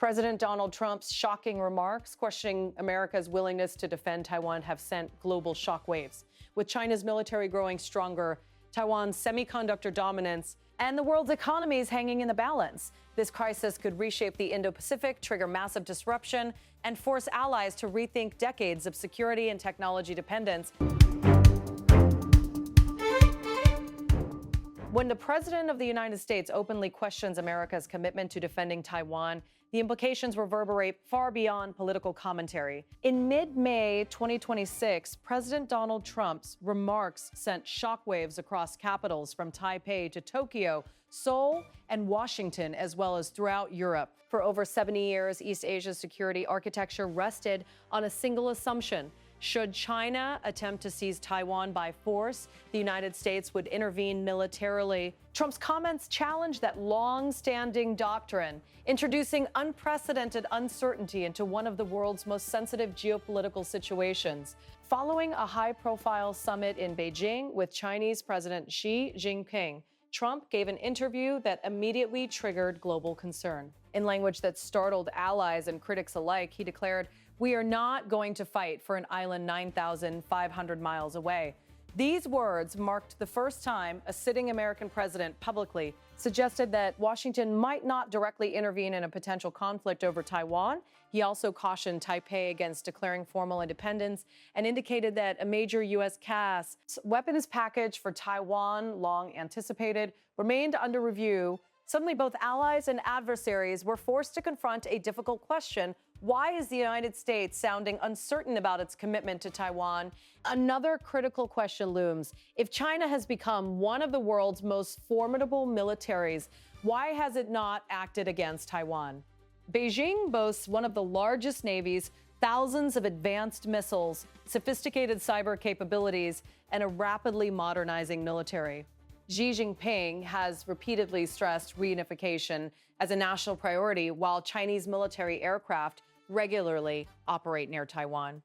President Donald Trump's shocking remarks questioning America's willingness to defend Taiwan have sent global shockwaves. With China's military growing stronger, Taiwan's semiconductor dominance, and the world's economies hanging in the balance, this crisis could reshape the Indo-Pacific, trigger massive disruption, and force allies to rethink decades of security and technology dependence. When the President of the United States openly questions America's commitment to defending Taiwan, the implications reverberate far beyond political commentary. In mid-May 2026, President Donald Trump's remarks sent shockwaves across capitals from Taipei to Tokyo, Seoul, and Washington, as well as throughout Europe. For over 70 years, East Asia's security architecture rested on a single assumption: should China attempt to seize Taiwan by force, the United States would intervene militarily. Trump's comments challenge that long-standing doctrine, introducing unprecedented uncertainty into one of the world's most sensitive geopolitical situations. Following a high-profile summit in Beijing with Chinese President Xi Jinping, Trump gave an interview that immediately triggered global concern. In language that startled allies and critics alike, he declared, "We are not going to fight for an island 9,500 miles away." These words marked the first time a sitting American president publicly suggested that Washington might not directly intervene in a potential conflict over Taiwan. He also cautioned Taipei against declaring formal independence and indicated that a major U.S. weapons package for Taiwan, long anticipated, remained under review. Suddenly, both allies and adversaries were forced to confront a difficult question: why is the United States sounding uncertain about its commitment to Taiwan? Another critical question looms. If China has become one of the world's most formidable militaries, why has it not acted against Taiwan? Beijing boasts one of the largest navies, thousands of advanced missiles, sophisticated cyber capabilities, and a rapidly modernizing military. Xi Jinping has repeatedly stressed reunification as a national priority, while Chinese military aircraft regularly operate near Taiwan.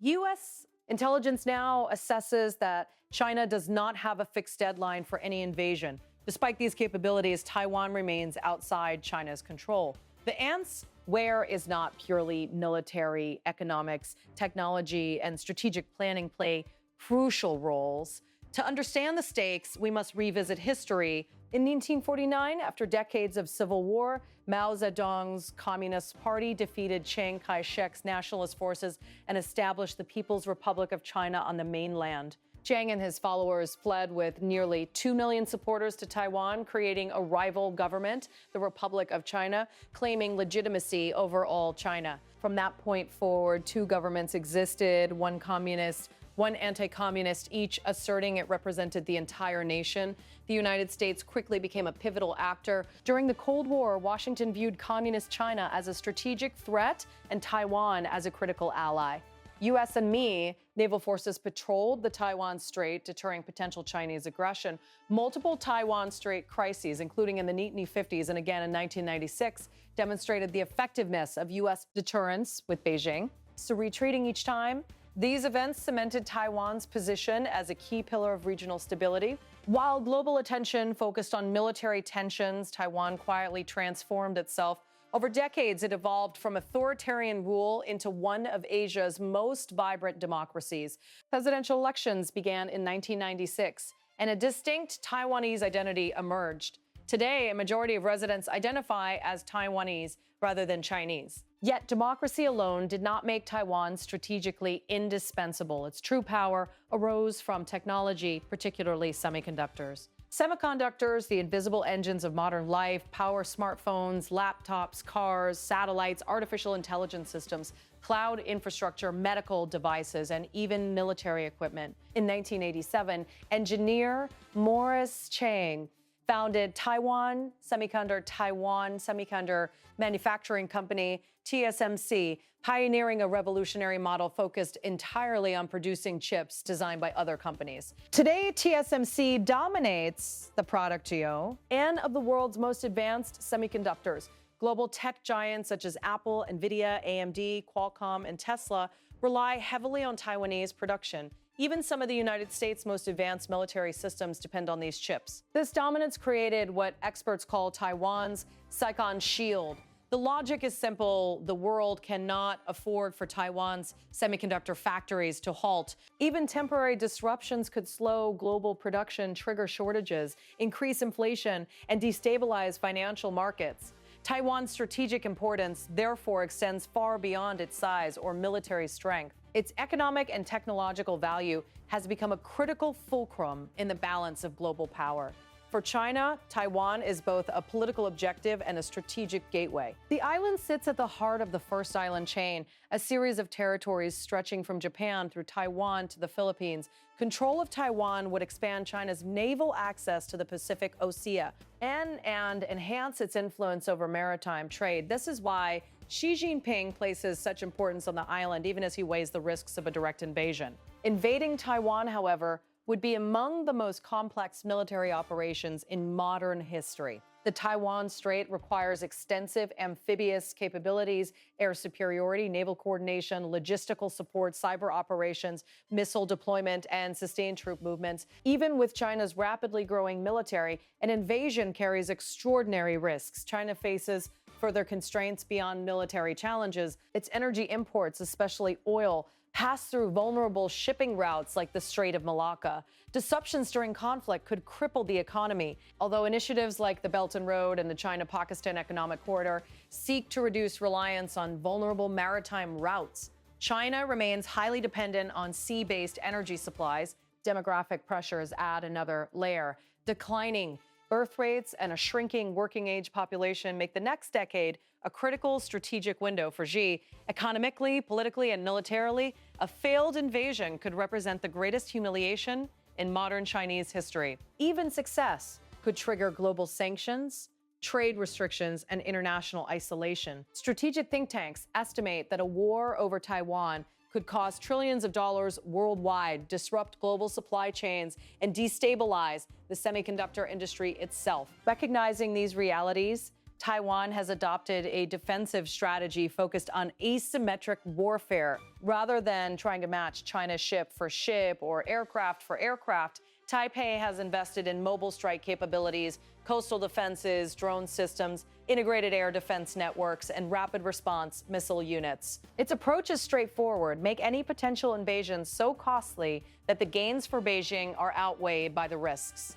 U.S. intelligence now assesses that China does not have a fixed deadline for any invasion. Despite these capabilities, Taiwan remains outside China's control. The answer is not purely military. Economics, technology, and strategic planning play crucial roles. To understand the stakes, we must revisit history. In 1949, after decades of civil war, Mao Zedong's Communist Party defeated Chiang Kai-shek's nationalist forces and established the People's Republic of China on the mainland. Chiang and his followers fled with nearly 2 million supporters to Taiwan, creating a rival government, the Republic of China, claiming legitimacy over all China. From that point forward, two governments existed, one communist, one anti-communist, each asserting it represented the entire nation. The United States quickly became a pivotal actor. During the Cold War, Washington viewed communist China as a strategic threat and Taiwan as a critical ally. U.S. and naval forces patrolled the Taiwan Strait, deterring potential Chinese aggression. Multiple Taiwan Strait crises, including in the 1950s and again in 1996, demonstrated the effectiveness of U.S. deterrence with Beijing. So retreating each time, these events cemented Taiwan's position as a key pillar of regional stability. While global attention focused on military tensions, Taiwan quietly transformed itself. Over decades, it evolved from authoritarian rule into one of Asia's most vibrant democracies. Presidential elections began in 1996, and a distinct Taiwanese identity emerged. Today, a majority of residents identify as Taiwanese rather than Chinese. Yet democracy alone did not make Taiwan strategically indispensable. Its true power arose from technology, particularly semiconductors. Semiconductors, the invisible engines of modern life, power smartphones, laptops, cars, satellites, artificial intelligence systems, cloud infrastructure, medical devices, and even military equipment. In 1987, engineer Morris Chang founded Taiwan Semiconductor Manufacturing Company, TSMC, pioneering a revolutionary model focused entirely on producing chips designed by other companies. Today, TSMC dominates the product geo and of the world's most advanced semiconductors. Global tech giants such as Apple, Nvidia, AMD, Qualcomm, and Tesla rely heavily on Taiwanese production. Even some of the United States' most advanced military systems depend on these chips. This dominance created what experts call Taiwan's Saigon Shield, The logic is simple. The world cannot afford for Taiwan's semiconductor factories to halt. Even temporary disruptions could slow global production, trigger shortages, increase inflation, and destabilize financial markets. Taiwan's strategic importance, therefore, extends far beyond its size or military strength. Its economic and technological value has become a critical fulcrum in the balance of global power. For China, Taiwan is both a political objective and a strategic gateway. The island sits at the heart of the first island chain, a series of territories stretching from Japan through Taiwan to the Philippines. Control of Taiwan would expand China's naval access to the Pacific Ocean and enhance its influence over maritime trade. This is why Xi Jinping places such importance on the island, even as he weighs the risks of a direct invasion. Invading Taiwan, however, would be among the most complex military operations in modern history. The Taiwan Strait requires extensive amphibious capabilities, air superiority, naval coordination, logistical support, cyber operations, missile deployment, and sustained troop movements. Even with China's rapidly growing military, an invasion carries extraordinary risks. China faces further constraints beyond military challenges. Its energy imports, especially oil, pass through vulnerable shipping routes like the Strait of Malacca. Disruptions during conflict could cripple the economy, although initiatives like the Belt and Road and the China-Pakistan Economic Corridor seek to reduce reliance on vulnerable maritime routes. China remains highly dependent on sea-based energy supplies. Demographic pressures add another layer. Declining birth rates and a shrinking working-age population make the next decade a critical strategic window for Xi. Economically, politically, and militarily, a failed invasion could represent the greatest humiliation in modern Chinese history. Even success could trigger global sanctions, trade restrictions, and international isolation. Strategic think tanks estimate that a war over Taiwan could cost trillions of dollars worldwide, disrupt global supply chains, and destabilize the semiconductor industry itself. Recognizing these realities, Taiwan has adopted a defensive strategy focused on asymmetric warfare. Rather than trying to match China's ship for ship or aircraft for aircraft, Taipei has invested in mobile strike capabilities, coastal defenses, drone systems, integrated air defense networks, and rapid response missile units. Its approach is straightforward: make any potential invasion so costly that the gains for Beijing are outweighed by the risks.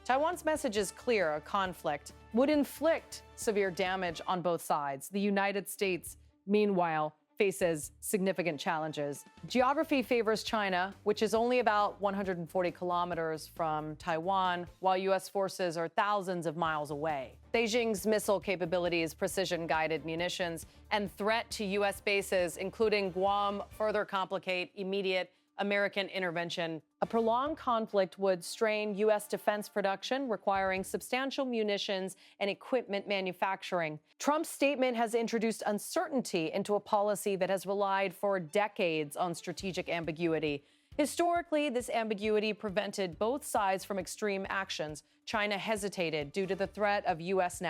Taiwan's message is clear: a conflict would inflict severe damage on both sides. The United States, meanwhile, faces significant challenges. Geography favors China, which is only about 140 kilometers from Taiwan, while U.S. forces are thousands of miles away. Beijing's missile capabilities, precision-guided munitions, and threat to U.S. bases, including Guam, further complicate immediate American intervention. A prolonged conflict would strain U.S. defense production, requiring substantial munitions and equipment manufacturing. Trump's statement has introduced uncertainty into a policy that has relied for decades on strategic ambiguity. Historically, this ambiguity prevented both sides from extreme actions. China hesitated due to the threat of U.S.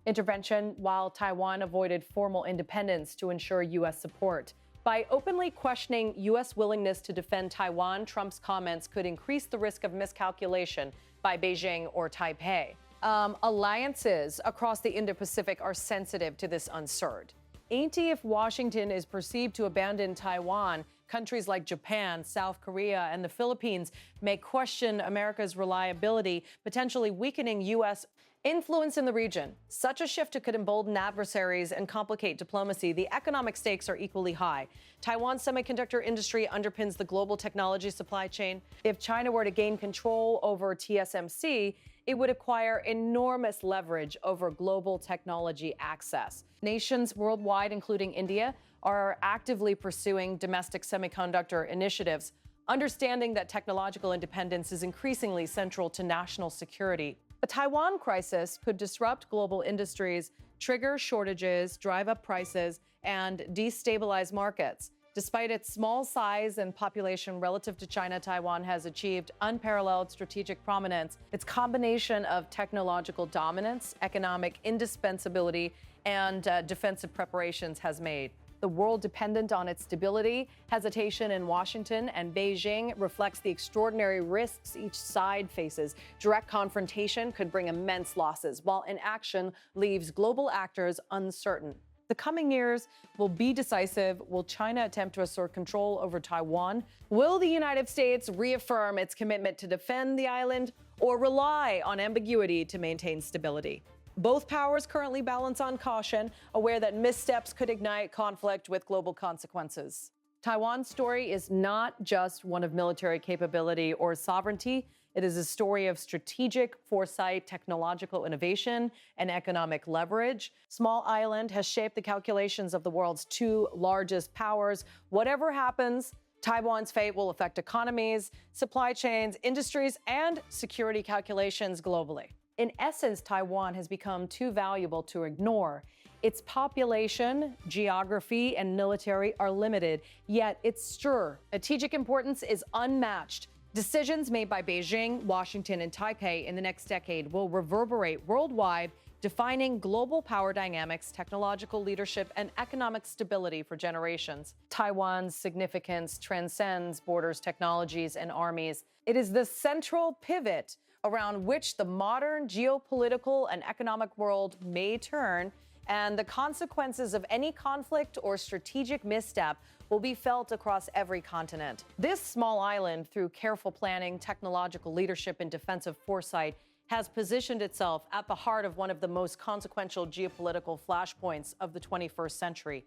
intervention, while Taiwan avoided formal independence to ensure U.S. support. By openly questioning U.S. willingness to defend Taiwan, Trump's comments could increase the risk of miscalculation by Beijing or Taipei. Alliances across the Indo-Pacific are sensitive to this uncertainty. If Washington is perceived to abandon Taiwan, countries like Japan, South Korea, and the Philippines may question America's reliability, potentially weakening U.S. influence in the region. Such a shift could embolden adversaries and complicate diplomacy. The economic stakes are equally high. Taiwan's semiconductor industry underpins the global technology supply chain. If China were to gain control over TSMC, it would acquire enormous leverage over global technology access. Nations worldwide, including India, are actively pursuing domestic semiconductor initiatives, understanding that technological independence is increasingly central to national security. A Taiwan crisis could disrupt global industries, trigger shortages, drive up prices, and destabilize markets. Despite its small size and population relative to China, Taiwan has achieved unparalleled strategic prominence. Its combination of technological dominance, economic indispensability, and defensive preparations has made the world dependent on its stability. Hesitation in Washington and Beijing reflects the extraordinary risks each side faces. Direct confrontation could bring immense losses, while inaction leaves global actors uncertain. The coming years will be decisive. Will China attempt to assert control over Taiwan? Will the United States reaffirm its commitment to defend the island or rely on ambiguity to maintain stability? Both powers currently balance on caution, aware that missteps could ignite conflict with global consequences. Taiwan's story is not just one of military capability or sovereignty. It is a story of strategic foresight, technological innovation, and economic leverage. Small Island has shaped the calculations of the world's two largest powers. Whatever happens, Taiwan's fate will affect economies, supply chains, industries, and security calculations globally. In essence, Taiwan has become too valuable to ignore. Its population, geography, and military are limited, yet its strategic importance is unmatched. Decisions made by Beijing, Washington, and Taipei in the next decade will reverberate worldwide, defining global power dynamics, technological leadership, and economic stability for generations. Taiwan's significance transcends borders, technologies, and armies. It is the central pivot around which the modern geopolitical and economic world may turn, and the consequences of any conflict or strategic misstep will be felt across every continent. This small island, through careful planning, technological leadership, and defensive foresight, has positioned itself at the heart of one of the most consequential geopolitical flashpoints of the 21st century.